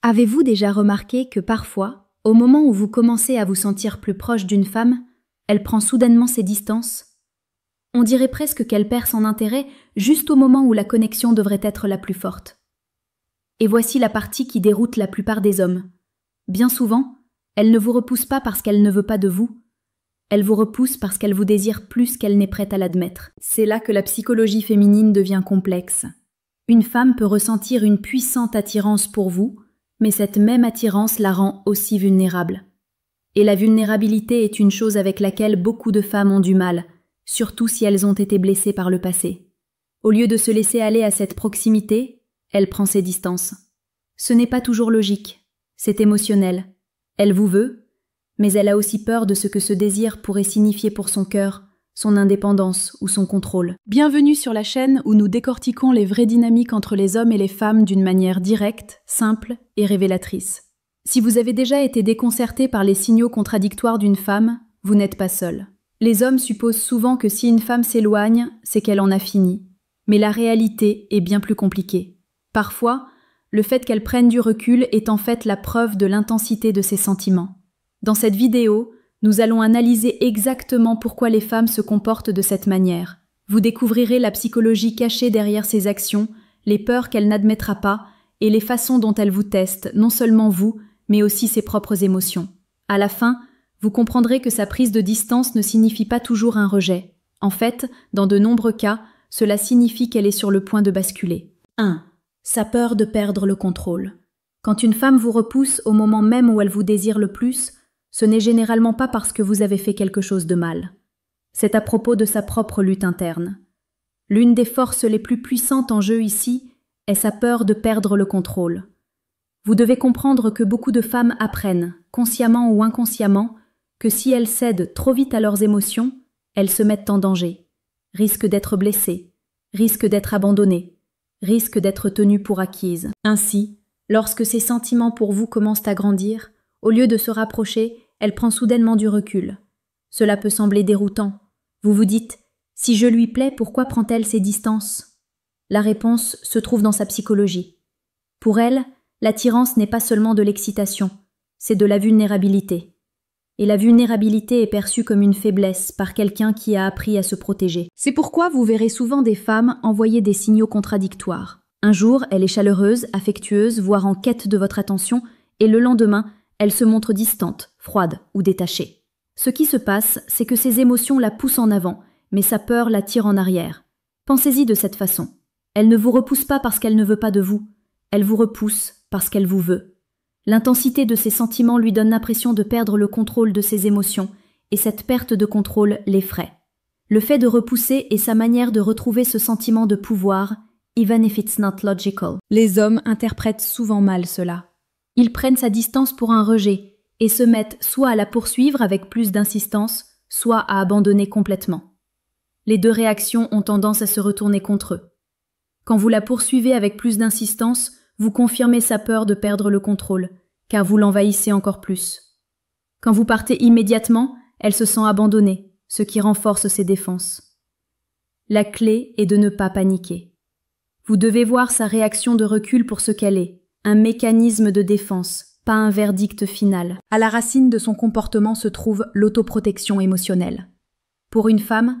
Avez-vous déjà remarqué que parfois, au moment où vous commencez à vous sentir plus proche d'une femme, elle prend soudainement ses distances? On dirait presque qu'elle perd son intérêt juste au moment où la connexion devrait être la plus forte. Et voici la partie qui déroute la plupart des hommes. Bien souvent, elle ne vous repousse pas parce qu'elle ne veut pas de vous. Elle vous repousse parce qu'elle vous désire plus qu'elle n'est prête à l'admettre. C'est là que la psychologie féminine devient complexe. Une femme peut ressentir une puissante attirance pour vous, mais cette même attirance la rend aussi vulnérable. Et la vulnérabilité est une chose avec laquelle beaucoup de femmes ont du mal, surtout si elles ont été blessées par le passé. Au lieu de se laisser aller à cette proximité, elle prend ses distances. Ce n'est pas toujours logique, c'est émotionnel. Elle vous veut, mais elle a aussi peur de ce que ce désir pourrait signifier pour son cœur, son indépendance ou son contrôle. Bienvenue sur la chaîne où nous décortiquons les vraies dynamiques entre les hommes et les femmes d'une manière directe, simple et révélatrice. Si vous avez déjà été déconcerté par les signaux contradictoires d'une femme, vous n'êtes pas seul. Les hommes supposent souvent que si une femme s'éloigne, c'est qu'elle en a fini. Mais la réalité est bien plus compliquée. Parfois, le fait qu'elle prenne du recul est en fait la preuve de l'intensité de ses sentiments. Dans cette vidéo, nous allons analyser exactement pourquoi les femmes se comportent de cette manière. Vous découvrirez la psychologie cachée derrière ces actions, les peurs qu'elle n'admettra pas et les façons dont elle vous teste, non seulement vous, mais aussi ses propres émotions. À la fin, vous comprendrez que sa prise de distance ne signifie pas toujours un rejet. En fait, dans de nombreux cas, cela signifie qu'elle est sur le point de basculer. 1. Sa peur de perdre le contrôle. Quand une femme vous repousse au moment même où elle vous désire le plus, ce n'est généralement pas parce que vous avez fait quelque chose de mal. C'est à propos de sa propre lutte interne. L'une des forces les plus puissantes en jeu ici est sa peur de perdre le contrôle. Vous devez comprendre que beaucoup de femmes apprennent, consciemment ou inconsciemment, que si elles cèdent trop vite à leurs émotions, elles se mettent en danger, risquent d'être blessées, risquent d'être abandonnées, risquent d'être tenues pour acquises. Ainsi, lorsque ces sentiments pour vous commencent à grandir, au lieu de se rapprocher, elle prend soudainement du recul. Cela peut sembler déroutant. Vous vous dites « Si je lui plais, pourquoi prend-elle ses distances ?» La réponse se trouve dans sa psychologie. Pour elle, l'attirance n'est pas seulement de l'excitation, c'est de la vulnérabilité. Et la vulnérabilité est perçue comme une faiblesse par quelqu'un qui a appris à se protéger. C'est pourquoi vous verrez souvent des femmes envoyer des signaux contradictoires. Un jour, elle est chaleureuse, affectueuse, voire en quête de votre attention, et le lendemain, elle se montre distante, froide ou détachée. Ce qui se passe, c'est que ses émotions la poussent en avant, mais sa peur la tire en arrière. Pensez-y de cette façon. Elle ne vous repousse pas parce qu'elle ne veut pas de vous. Elle vous repousse parce qu'elle vous veut. L'intensité de ses sentiments lui donne l'impression de perdre le contrôle de ses émotions, et cette perte de contrôle l'effraie. Le fait de repousser est sa manière de retrouver ce sentiment de pouvoir, even if it's not logical. Les hommes interprètent souvent mal cela. Ils prennent sa distance pour un rejet et se mettent soit à la poursuivre avec plus d'insistance, soit à abandonner complètement. Les deux réactions ont tendance à se retourner contre eux. Quand vous la poursuivez avec plus d'insistance, vous confirmez sa peur de perdre le contrôle, car vous l'envahissez encore plus. Quand vous partez immédiatement, elle se sent abandonnée, ce qui renforce ses défenses. La clé est de ne pas paniquer. Vous devez voir sa réaction de recul pour ce qu'elle est. Un mécanisme de défense, pas un verdict final. À la racine de son comportement se trouve l'autoprotection émotionnelle. Pour une femme,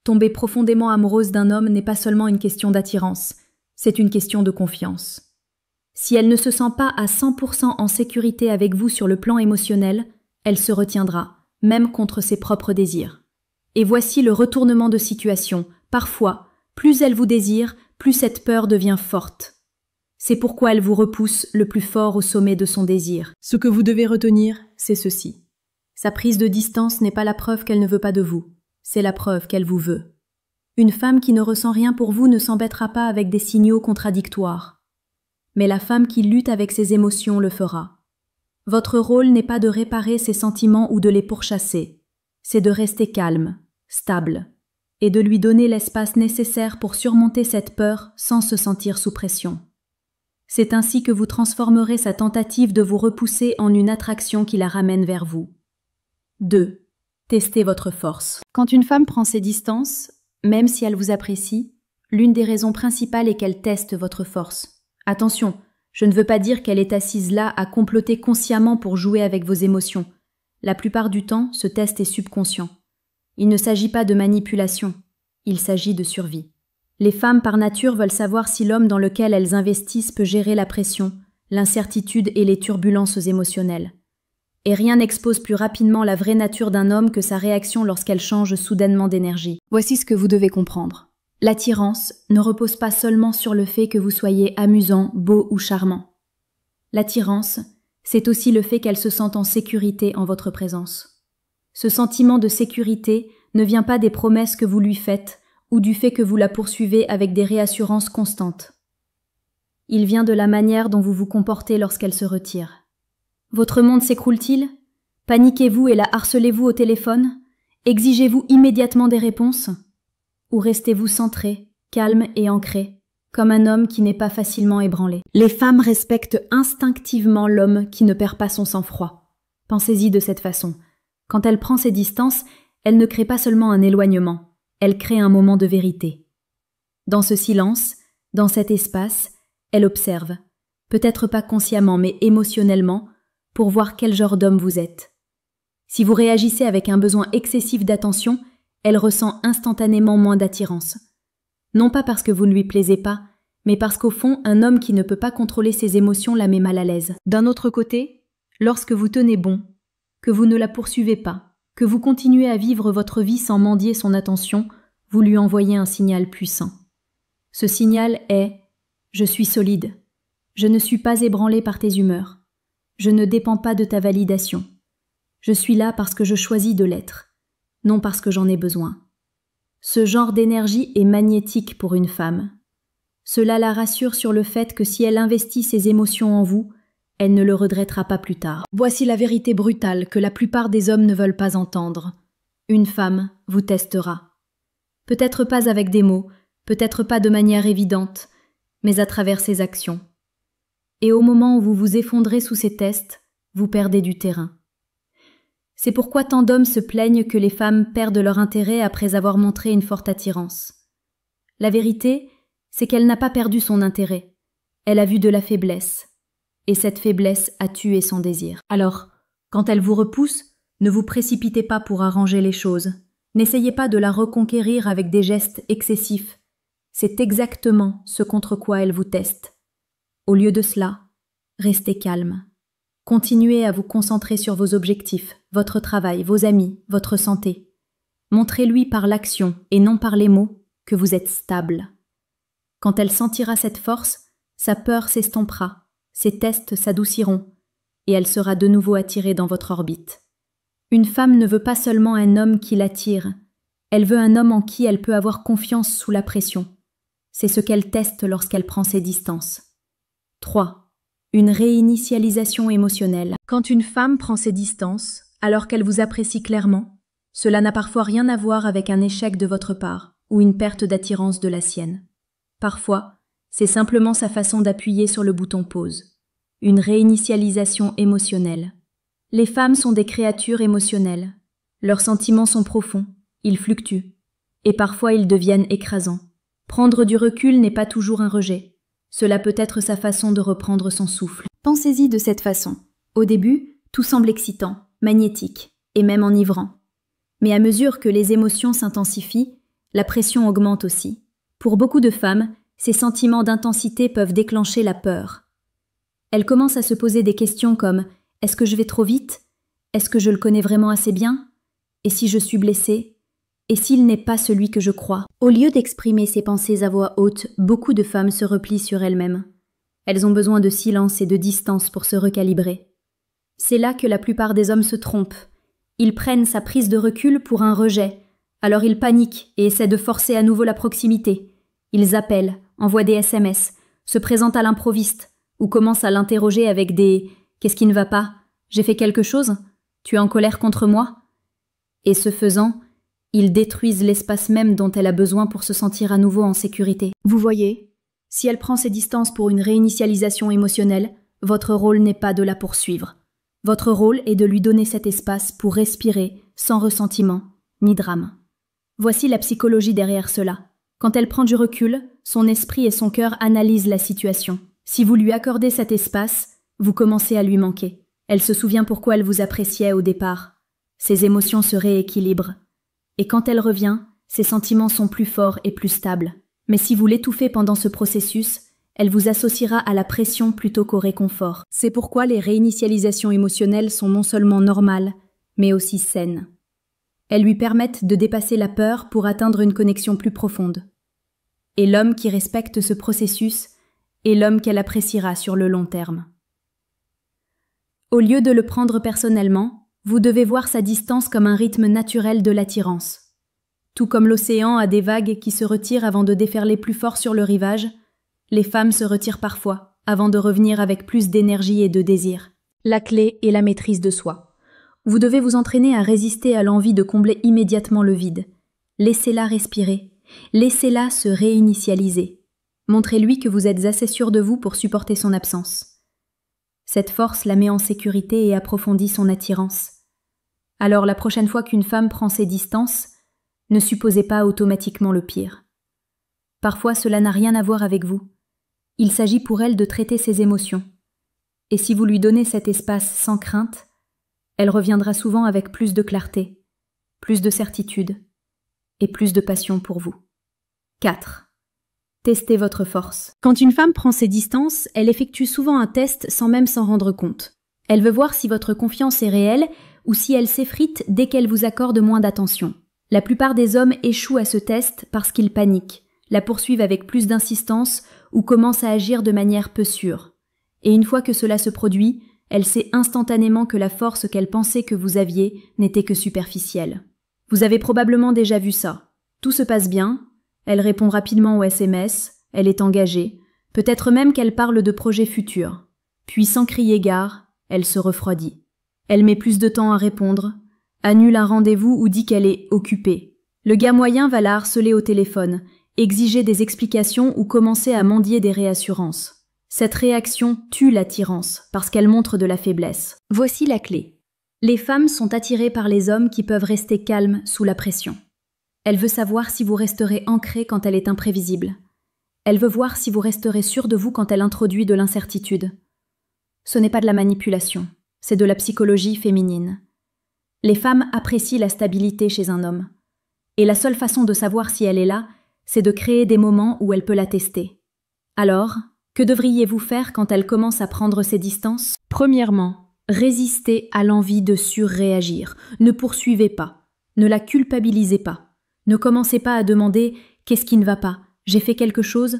tomber profondément amoureuse d'un homme n'est pas seulement une question d'attirance, c'est une question de confiance. Si elle ne se sent pas à 100% en sécurité avec vous sur le plan émotionnel, elle se retiendra, même contre ses propres désirs. Et voici le retournement de situation. Parfois, plus elle vous désire, plus cette peur devient forte. C'est pourquoi elle vous repousse le plus fort au sommet de son désir. Ce que vous devez retenir, c'est ceci. Sa prise de distance n'est pas la preuve qu'elle ne veut pas de vous, c'est la preuve qu'elle vous veut. Une femme qui ne ressent rien pour vous ne s'embêtera pas avec des signaux contradictoires. Mais la femme qui lutte avec ses émotions le fera. Votre rôle n'est pas de réparer ses sentiments ou de les pourchasser, c'est de rester calme, stable, et de lui donner l'espace nécessaire pour surmonter cette peur sans se sentir sous pression. C'est ainsi que vous transformerez sa tentative de vous repousser en une attraction qui la ramène vers vous. 2. Testez votre force. Quand une femme prend ses distances, même si elle vous apprécie, l'une des raisons principales est qu'elle teste votre force. Attention, Je ne veux pas dire qu'elle est assise là à comploter consciemment pour jouer avec vos émotions. La plupart du temps, ce test est subconscient. Il ne s'agit pas de manipulation, il s'agit de survie. Les femmes par nature veulent savoir si l'homme dans lequel elles investissent peut gérer la pression, l'incertitude et les turbulences émotionnelles. Et rien n'expose plus rapidement la vraie nature d'un homme que sa réaction lorsqu'elle change soudainement d'énergie. Voici ce que vous devez comprendre. L'attirance ne repose pas seulement sur le fait que vous soyez amusant, beau ou charmant. L'attirance, c'est aussi le fait qu'elle se sente en sécurité en votre présence. Ce sentiment de sécurité ne vient pas des promesses que vous lui faites ou du fait que vous la poursuivez avec des réassurances constantes. Il vient de la manière dont vous vous comportez lorsqu'elle se retire. Votre monde s'écroule-t-il? Paniquez-vous et la harcelez-vous au téléphone? Exigez-vous immédiatement des réponses? Ou restez-vous centré, calme et ancré, comme un homme qui n'est pas facilement ébranlé? Les femmes respectent instinctivement l'homme qui ne perd pas son sang-froid. Pensez-y de cette façon. Quand elle prend ses distances, elle ne crée pas seulement un éloignement, elle crée un moment de vérité. Dans ce silence, dans cet espace, elle observe, peut-être pas consciemment mais émotionnellement, pour voir quel genre d'homme vous êtes. Si vous réagissez avec un besoin excessif d'attention, elle ressent instantanément moins d'attirance. Non pas parce que vous ne lui plaisez pas, mais parce qu'au fond, un homme qui ne peut pas contrôler ses émotions la met mal à l'aise. D'un autre côté, lorsque vous tenez bon, que vous ne la poursuivez pas, que vous continuez à vivre votre vie sans mendier son attention, vous lui envoyez un signal puissant. Ce signal est « Je suis solide. Je ne suis pas ébranlé par tes humeurs. Je ne dépends pas de ta validation. Je suis là parce que je choisis de l'être, non parce que j'en ai besoin. » Ce genre d'énergie est magnétique pour une femme. Cela la rassure sur le fait que si elle investit ses émotions en vous, elle ne le regrettera pas plus tard. Voici la vérité brutale que la plupart des hommes ne veulent pas entendre. Une femme vous testera. Peut-être pas avec des mots, peut-être pas de manière évidente, mais à travers ses actions. Et au moment où vous vous effondrez sous ces tests, vous perdez du terrain. C'est pourquoi tant d'hommes se plaignent que les femmes perdent leur intérêt après avoir montré une forte attirance. La vérité, c'est qu'elle n'a pas perdu son intérêt. Elle a vu de la faiblesse. Et cette faiblesse a tué son désir. Alors, quand elle vous repousse, ne vous précipitez pas pour arranger les choses. N'essayez pas de la reconquérir avec des gestes excessifs. C'est exactement ce contre quoi elle vous teste. Au lieu de cela, restez calme. Continuez à vous concentrer sur vos objectifs, votre travail, vos amis, votre santé. Montrez-lui par l'action et non par les mots que vous êtes stable. Quand elle sentira cette force, sa peur s'estompera, ses tests s'adouciront et elle sera de nouveau attirée dans votre orbite. Une femme ne veut pas seulement un homme qui l'attire, elle veut un homme en qui elle peut avoir confiance sous la pression. C'est ce qu'elle teste lorsqu'elle prend ses distances. 3. Une réinitialisation émotionnelle. Quand une femme prend ses distances, alors qu'elle vous apprécie clairement, cela n'a parfois rien à voir avec un échec de votre part ou une perte d'attirance de la sienne. Parfois, c'est simplement sa façon d'appuyer sur le bouton pause. Une réinitialisation émotionnelle. Les femmes sont des créatures émotionnelles. Leurs sentiments sont profonds, ils fluctuent, et parfois ils deviennent écrasants. Prendre du recul n'est pas toujours un rejet. Cela peut être sa façon de reprendre son souffle. Pensez-y de cette façon. Au début, tout semble excitant, magnétique, et même enivrant. Mais à mesure que les émotions s'intensifient, la pression augmente aussi. Pour beaucoup de femmes, ces sentiments d'intensité peuvent déclencher la peur. Elles commencent à se poser des questions comme « Est-ce que je vais trop vite? Est-ce que je le connais vraiment assez bien? Et si je suis blessée? Et s'il n'est pas celui que je crois ?» Au lieu d'exprimer ces pensées à voix haute, beaucoup de femmes se replient sur elles-mêmes. Elles ont besoin de silence et de distance pour se recalibrer. C'est là que la plupart des hommes se trompent. Ils prennent sa prise de recul pour un rejet. Alors ils paniquent et essaient de forcer à nouveau la proximité. Ils appellent, envoient des SMS, se présentent à l'improviste ou commencent à l'interroger avec des « Qu'est-ce qui ne va pas? J'ai fait quelque chose? Tu es en colère contre moi ?» Et ce faisant, ils détruisent l'espace même dont elle a besoin pour se sentir à nouveau en sécurité. Vous voyez, si elle prend ses distances pour une réinitialisation émotionnelle, votre rôle n'est pas de la poursuivre. Votre rôle est de lui donner cet espace pour respirer sans ressentiment ni drame. Voici la psychologie derrière cela. Quand elle prend du recul, son esprit et son cœur analysent la situation. Si vous lui accordez cet espace, vous commencez à lui manquer. Elle se souvient pourquoi elle vous appréciait au départ. Ses émotions se rééquilibrent. Et quand elle revient, ses sentiments sont plus forts et plus stables. Mais si vous l'étouffez pendant ce processus, elle vous associera à la pression plutôt qu'au réconfort. C'est pourquoi les réinitialisations émotionnelles sont non seulement normales, mais aussi saines. Elles lui permettent de dépasser la peur pour atteindre une connexion plus profonde. Et l'homme qui respecte ce processus est l'homme qu'elle appréciera sur le long terme. Au lieu de le prendre personnellement, vous devez voir sa distance comme un rythme naturel de l'attirance. Tout comme l'océan a des vagues qui se retirent avant de déferler plus fort sur le rivage, les femmes se retirent parfois avant de revenir avec plus d'énergie et de désir. La clé est la maîtrise de soi. Vous devez vous entraîner à résister à l'envie de combler immédiatement le vide. Laissez-la respirer. Laissez-la se réinitialiser. Montrez-lui que vous êtes assez sûr de vous pour supporter son absence. Cette force la met en sécurité et approfondit son attirance. Alors la prochaine fois qu'une femme prend ses distances, ne supposez pas automatiquement le pire. Parfois cela n'a rien à voir avec vous. Il s'agit pour elle de traiter ses émotions. Et si vous lui donnez cet espace sans crainte, elle reviendra souvent avec plus de clarté, plus de certitude et plus de passion pour vous. 4. Testez votre force. Quand une femme prend ses distances, elle effectue souvent un test sans même s'en rendre compte. Elle veut voir si votre confiance est réelle ou si elle s'effrite dès qu'elle vous accorde moins d'attention. La plupart des hommes échouent à ce test parce qu'ils paniquent, la poursuivent avec plus d'insistance ou commencent à agir de manière peu sûre. Et une fois que cela se produit, elle sait instantanément que la force qu'elle pensait que vous aviez n'était que superficielle. Vous avez probablement déjà vu ça. Tout se passe bien, elle répond rapidement aux SMS, elle est engagée, peut-être même qu'elle parle de projets futurs. Puis sans crier gare, elle se refroidit. Elle met plus de temps à répondre, annule un rendez-vous ou dit qu'elle est occupée. Le gars moyen va la harceler au téléphone, exiger des explications ou commencer à mendier des réassurances. Cette réaction tue l'attirance parce qu'elle montre de la faiblesse. Voici la clé. Les femmes sont attirées par les hommes qui peuvent rester calmes sous la pression. Elle veut savoir si vous resterez ancré quand elle est imprévisible. Elle veut voir si vous resterez sûr de vous quand elle introduit de l'incertitude. Ce n'est pas de la manipulation, c'est de la psychologie féminine. Les femmes apprécient la stabilité chez un homme. Et la seule façon de savoir si elle est là, c'est de créer des moments où elle peut la tester. Alors, que devriez-vous faire quand elle commence à prendre ses distances ? Premièrement, résistez à l'envie de surréagir. Ne poursuivez pas. Ne la culpabilisez pas. Ne commencez pas à demander « qu'est-ce qui ne va pas ? J'ai fait quelque chose ?»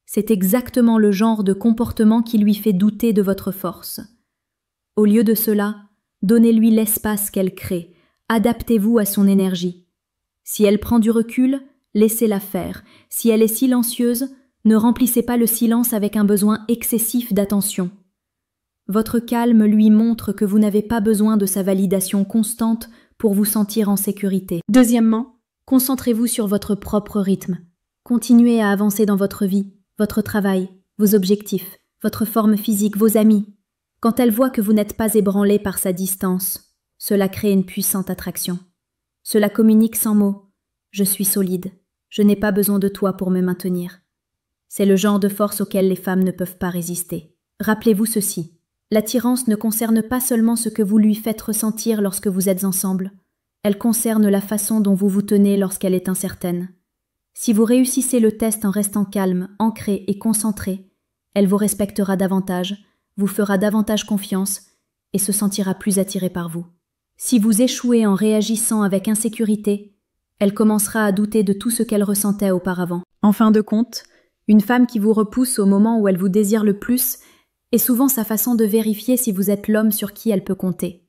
C'est exactement le genre de comportement qui lui fait douter de votre force. Au lieu de cela, donnez-lui l'espace qu'elle crée. Adaptez-vous à son énergie. Si elle prend du recul, laissez-la faire. Si elle est silencieuse, ne remplissez pas le silence avec un besoin excessif d'attention. Votre calme lui montre que vous n'avez pas besoin de sa validation constante pour vous sentir en sécurité. Deuxièmement, concentrez-vous sur votre propre rythme. Continuez à avancer dans votre vie, votre travail, vos objectifs, votre forme physique, vos amis. Quand elle voit que vous n'êtes pas ébranlé par sa distance, cela crée une puissante attraction. Cela communique sans mots. Je suis solide. Je n'ai pas besoin de toi pour me maintenir. C'est le genre de force auquel les femmes ne peuvent pas résister. Rappelez-vous ceci. L'attirance ne concerne pas seulement ce que vous lui faites ressentir lorsque vous êtes ensemble. Elle concerne la façon dont vous vous tenez lorsqu'elle est incertaine. Si vous réussissez le test en restant calme, ancré et concentré, elle vous respectera davantage, vous fera davantage confiance et se sentira plus attirée par vous. Si vous échouez en réagissant avec insécurité, elle commencera à douter de tout ce qu'elle ressentait auparavant. En fin de compte, une femme qui vous repousse au moment où elle vous désire le plus est souvent sa façon de vérifier si vous êtes l'homme sur qui elle peut compter.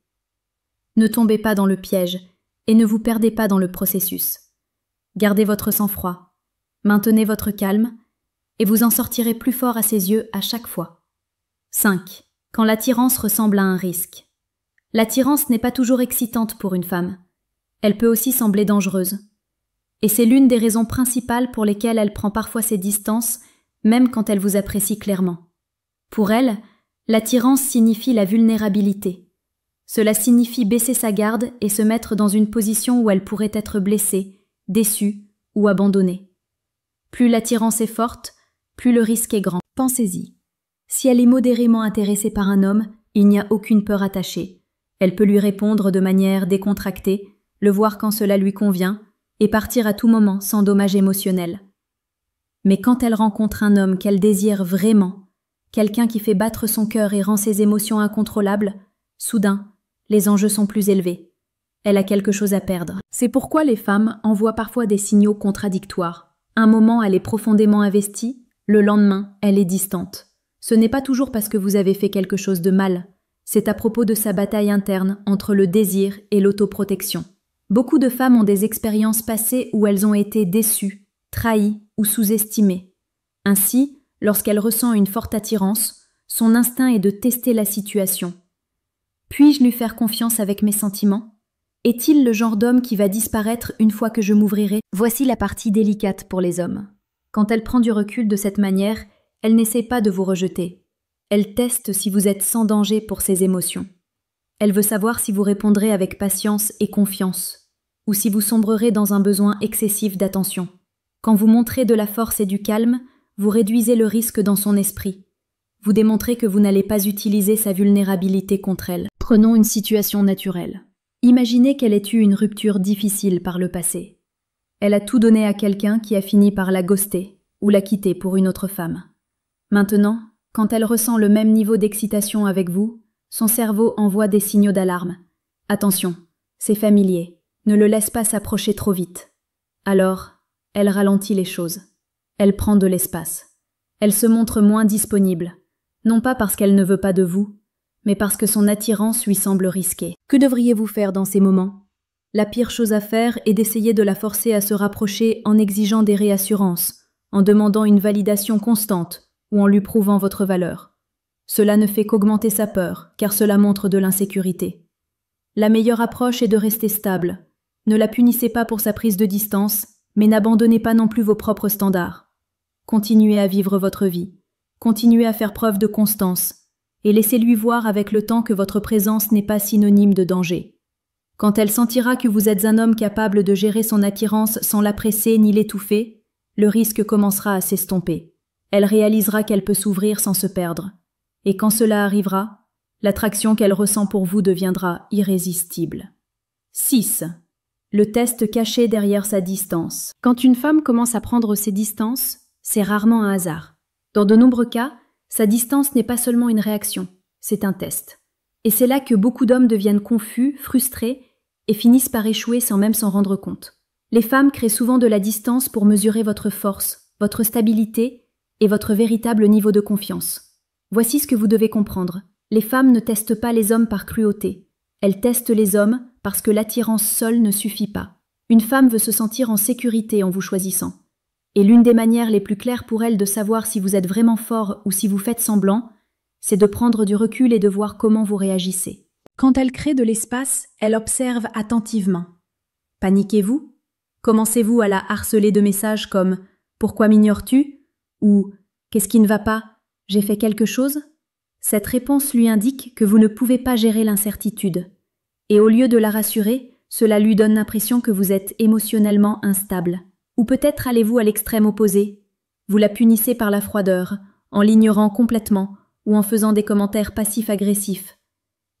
Ne tombez pas dans le piège et ne vous perdez pas dans le processus. Gardez votre sang-froid, maintenez votre calme et vous en sortirez plus fort à ses yeux à chaque fois. 5. Quand l'attirance ressemble à un risque. L'attirance n'est pas toujours excitante pour une femme. Elle peut aussi sembler dangereuse. Et c'est l'une des raisons principales pour lesquelles elle prend parfois ses distances, même quand elle vous apprécie clairement. Pour elle, l'attirance signifie la vulnérabilité. Cela signifie baisser sa garde et se mettre dans une position où elle pourrait être blessée, déçue ou abandonnée. Plus l'attirance est forte, plus le risque est grand. Pensez-y. Si elle est modérément intéressée par un homme, il n'y a aucune peur attachée. Elle peut lui répondre de manière décontractée, le voir quand cela lui convient, et partir à tout moment sans dommage émotionnel. Mais quand elle rencontre un homme qu'elle désire vraiment, quelqu'un qui fait battre son cœur et rend ses émotions incontrôlables, soudain, les enjeux sont plus élevés. Elle a quelque chose à perdre. C'est pourquoi les femmes envoient parfois des signaux contradictoires. Un moment, elle est profondément investie, le lendemain, elle est distante. Ce n'est pas toujours parce que vous avez fait quelque chose de mal, c'est à propos de sa bataille interne entre le désir et l'autoprotection. Beaucoup de femmes ont des expériences passées où elles ont été déçues, trahies ou sous-estimées. Ainsi, lorsqu'elle ressent une forte attirance, son instinct est de tester la situation. Puis-je lui faire confiance avec mes sentiments ? Est-il le genre d'homme qui va disparaître une fois que je m'ouvrirai ? Voici la partie délicate pour les hommes. Quand elle prend du recul de cette manière, elle n'essaie pas de vous rejeter. Elle teste si vous êtes sans danger pour ses émotions. Elle veut savoir si vous répondrez avec patience et confiance, ou si vous sombrerez dans un besoin excessif d'attention. Quand vous montrez de la force et du calme, vous réduisez le risque dans son esprit. Vous démontrez que vous n'allez pas utiliser sa vulnérabilité contre elle. Prenons une situation naturelle. Imaginez qu'elle ait eu une rupture difficile par le passé. Elle a tout donné à quelqu'un qui a fini par la ghoster ou la quitter pour une autre femme. Maintenant, quand elle ressent le même niveau d'excitation avec vous, son cerveau envoie des signaux d'alarme. Attention, c'est familier, ne le laisse pas s'approcher trop vite. Alors, elle ralentit les choses. Elle prend de l'espace. Elle se montre moins disponible, non pas parce qu'elle ne veut pas de vous, mais parce que son attirance lui semble risquée. Que devriez-vous faire dans ces moments ? La pire chose à faire est d'essayer de la forcer à se rapprocher en exigeant des réassurances, en demandant une validation constante ou en lui prouvant votre valeur. Cela ne fait qu'augmenter sa peur, car cela montre de l'insécurité. La meilleure approche est de rester stable. Ne la punissez pas pour sa prise de distance, mais n'abandonnez pas non plus vos propres standards. Continuez à vivre votre vie. Continuez à faire preuve de constance. Et laissez-lui voir avec le temps que votre présence n'est pas synonyme de danger. Quand elle sentira que vous êtes un homme capable de gérer son attirance sans la presser ni l'étouffer, le risque commencera à s'estomper. Elle réalisera qu'elle peut s'ouvrir sans se perdre. Et quand cela arrivera, l'attraction qu'elle ressent pour vous deviendra irrésistible. 6. Le test caché derrière sa distance. Quand une femme commence à prendre ses distances, c'est rarement un hasard. Dans de nombreux cas, sa distance n'est pas seulement une réaction, c'est un test. Et c'est là que beaucoup d'hommes deviennent confus, frustrés et finissent par échouer sans même s'en rendre compte. Les femmes créent souvent de la distance pour mesurer votre force, votre stabilité et votre véritable niveau de confiance. Voici ce que vous devez comprendre. Les femmes ne testent pas les hommes par cruauté. Elles testent les hommes parce que l'attirance seule ne suffit pas. Une femme veut se sentir en sécurité en vous choisissant. Et l'une des manières les plus claires pour elle de savoir si vous êtes vraiment fort ou si vous faites semblant, c'est de prendre du recul et de voir comment vous réagissez. Quand elle crée de l'espace, elle observe attentivement. Paniquez-vous ? Commencez-vous à la harceler de messages comme « Pourquoi m'ignores-tu » ou « Qu'est-ce qui ne va pas ? J'ai fait quelque chose ?» Cette réponse lui indique que vous ne pouvez pas gérer l'incertitude. Et au lieu de la rassurer, cela lui donne l'impression que vous êtes émotionnellement instable. Ou peut-être allez-vous à l'extrême opposé. Vous la punissez par la froideur, en l'ignorant complètement ou en faisant des commentaires passifs-agressifs.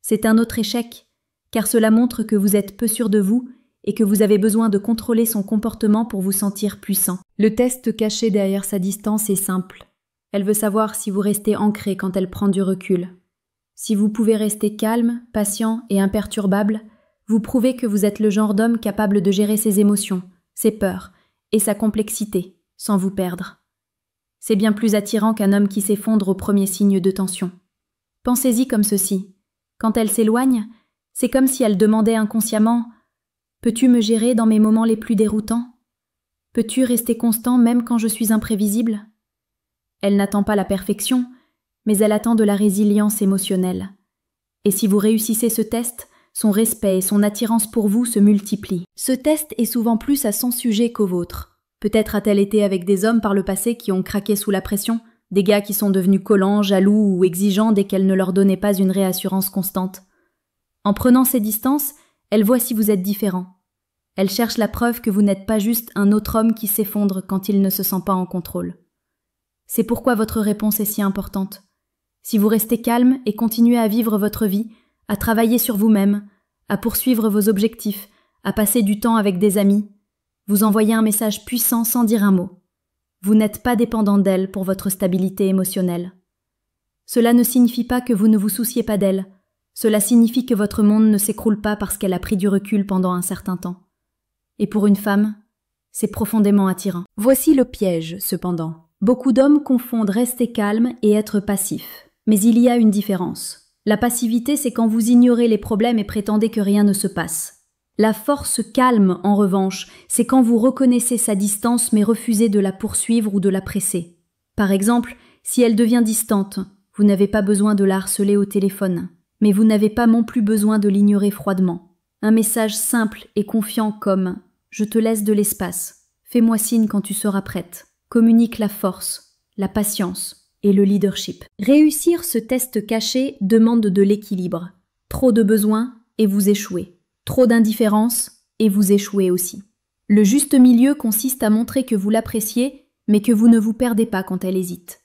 C'est un autre échec, car cela montre que vous êtes peu sûr de vous et que vous avez besoin de contrôler son comportement pour vous sentir puissant. Le test caché derrière sa distance est simple. Elle veut savoir si vous restez ancré quand elle prend du recul. Si vous pouvez rester calme, patient et imperturbable, vous prouvez que vous êtes le genre d'homme capable de gérer ses émotions, ses peurs et sa complexité, sans vous perdre. C'est bien plus attirant qu'un homme qui s'effondre au premier signe de tension. Pensez-y comme ceci. Quand elle s'éloigne, c'est comme si elle demandait inconsciemment « Peux-tu me gérer dans mes moments les plus déroutants ? Peux-tu rester constant même quand je suis imprévisible ?» Elle n'attend pas la perfection, mais elle attend de la résilience émotionnelle. Et si vous réussissez ce test, son respect et son attirance pour vous se multiplient. Ce test est souvent plus à son sujet qu'au vôtre. Peut-être a-t-elle été avec des hommes par le passé qui ont craqué sous la pression, des gars qui sont devenus collants, jaloux ou exigeants dès qu'elle ne leur donnait pas une réassurance constante. En prenant ses distances, elle voit si vous êtes différent. Elle cherche la preuve que vous n'êtes pas juste un autre homme qui s'effondre quand il ne se sent pas en contrôle. C'est pourquoi votre réponse est si importante. Si vous restez calme et continuez à vivre votre vie, à travailler sur vous-même, à poursuivre vos objectifs, à passer du temps avec des amis, vous envoyez un message puissant sans dire un mot. Vous n'êtes pas dépendant d'elle pour votre stabilité émotionnelle. Cela ne signifie pas que vous ne vous souciez pas d'elle. Cela signifie que votre monde ne s'écroule pas parce qu'elle a pris du recul pendant un certain temps. Et pour une femme, c'est profondément attirant. Voici le piège, cependant. Beaucoup d'hommes confondent rester calme et être passif. Mais il y a une différence. La passivité, c'est quand vous ignorez les problèmes et prétendez que rien ne se passe. La force calme, en revanche, c'est quand vous reconnaissez sa distance mais refusez de la poursuivre ou de la presser. Par exemple, si elle devient distante, vous n'avez pas besoin de la harceler au téléphone, mais vous n'avez pas non plus besoin de l'ignorer froidement. Un message simple et confiant comme « Je te laisse de l'espace, fais-moi signe quand tu seras prête » communique la force, la patience et le leadership. Réussir ce test caché demande de l'équilibre. Trop de besoins et vous échouez. Trop d'indifférence et vous échouez aussi. Le juste milieu consiste à montrer que vous l'appréciez, mais que vous ne vous perdez pas quand elle hésite.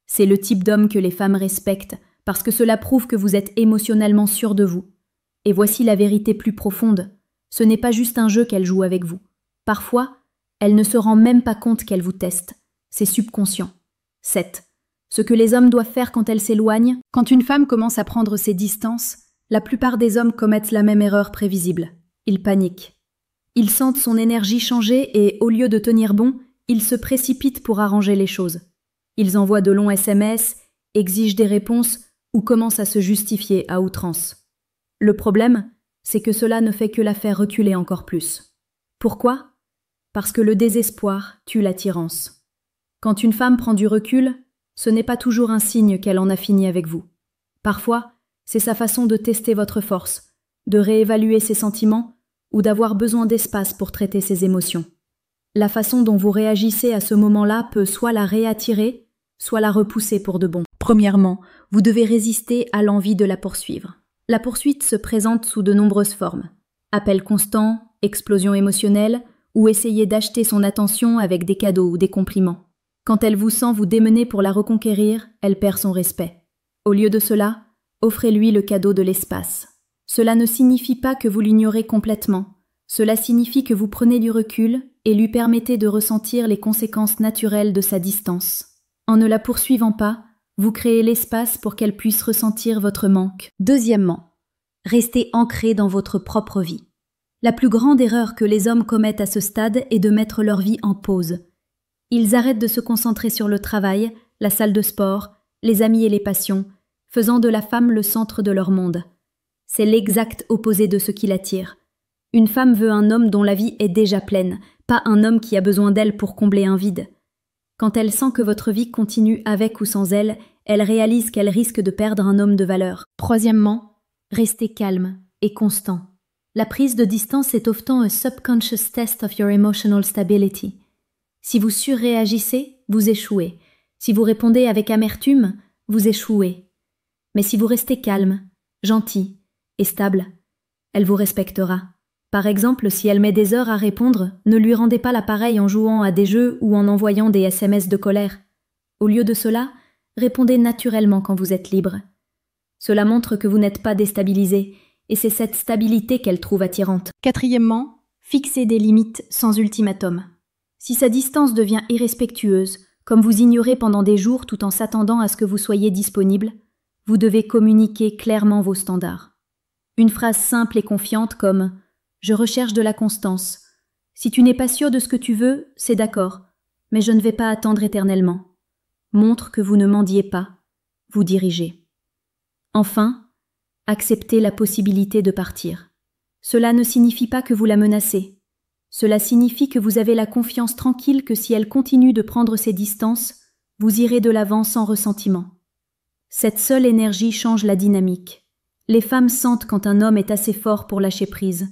C'est le type d'homme que les femmes respectent, parce que cela prouve que vous êtes émotionnellement sûr de vous. Et voici la vérité plus profonde. Ce n'est pas juste un jeu qu'elle joue avec vous. Parfois, elle ne se rend même pas compte qu'elle vous teste. C'est subconscient. 7. Ce que les hommes doivent faire quand elle s'éloigne. Quand une femme commence à prendre ses distances, la plupart des hommes commettent la même erreur prévisible. Ils paniquent. Ils sentent son énergie changer et, au lieu de tenir bon, ils se précipitent pour arranger les choses. Ils envoient de longs SMS, exigent des réponses ou commencent à se justifier à outrance. Le problème, c'est que cela ne fait que la faire reculer encore plus. Pourquoi ? Parce que le désespoir tue l'attirance. Quand une femme prend du recul, ce n'est pas toujours un signe qu'elle en a fini avec vous. Parfois, c'est sa façon de tester votre force, de réévaluer ses sentiments ou d'avoir besoin d'espace pour traiter ses émotions. La façon dont vous réagissez à ce moment-là peut soit la réattirer, soit la repousser pour de bon. Premièrement, vous devez résister à l'envie de la poursuivre. La poursuite se présente sous de nombreuses formes. Appel constant, explosion émotionnelle, ou essayer d'acheter son attention avec des cadeaux ou des compliments. Quand elle vous sent vous démener pour la reconquérir, elle perd son respect. Au lieu de cela, offrez-lui le cadeau de l'espace. Cela ne signifie pas que vous l'ignorez complètement. Cela signifie que vous prenez du recul et lui permettez de ressentir les conséquences naturelles de sa distance. En ne la poursuivant pas, vous créez l'espace pour qu'elle puisse ressentir votre manque. Deuxièmement, restez ancré dans votre propre vie. La plus grande erreur que les hommes commettent à ce stade est de mettre leur vie en pause. Ils arrêtent de se concentrer sur le travail, la salle de sport, les amis et les passions, faisant de la femme le centre de leur monde. C'est l'exact opposé de ce qui l'attire. Une femme veut un homme dont la vie est déjà pleine, pas un homme qui a besoin d'elle pour combler un vide. Quand elle sent que votre vie continue avec ou sans elle, elle réalise qu'elle risque de perdre un homme de valeur. Troisièmement, restez calme et constant. La prise de distance est often un subconscious test of your emotional stability. Si vous surréagissez, vous échouez. Si vous répondez avec amertume, vous échouez. Mais si vous restez calme, gentil et stable, elle vous respectera. Par exemple, si elle met des heures à répondre, ne lui rendez pas l'appareil en jouant à des jeux ou en envoyant des SMS de colère. Au lieu de cela, répondez naturellement quand vous êtes libre. Cela montre que vous n'êtes pas déstabilisé, et c'est cette stabilité qu'elle trouve attirante. Quatrièmement, fixez des limites sans ultimatum. Si sa distance devient irrespectueuse, comme vous ignorez pendant des jours tout en s'attendant à ce que vous soyez disponible, vous devez communiquer clairement vos standards. Une phrase simple et confiante comme « Je recherche de la constance. Si tu n'es pas sûr de ce que tu veux, c'est d'accord, mais je ne vais pas attendre éternellement. » Montre que vous ne mendiez pas, vous dirigez. Enfin, acceptez la possibilité de partir. Cela ne signifie pas que vous la menacez. Cela signifie que vous avez la confiance tranquille que si elle continue de prendre ses distances, vous irez de l'avant sans ressentiment. Cette seule énergie change la dynamique. Les femmes sentent quand un homme est assez fort pour lâcher prise.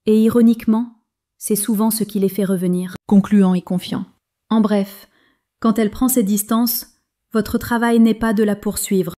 Et ironiquement, c'est souvent ce qui les fait revenir, concluant et confiant. En bref, quand elle prend ses distances, votre travail n'est pas de la poursuivre,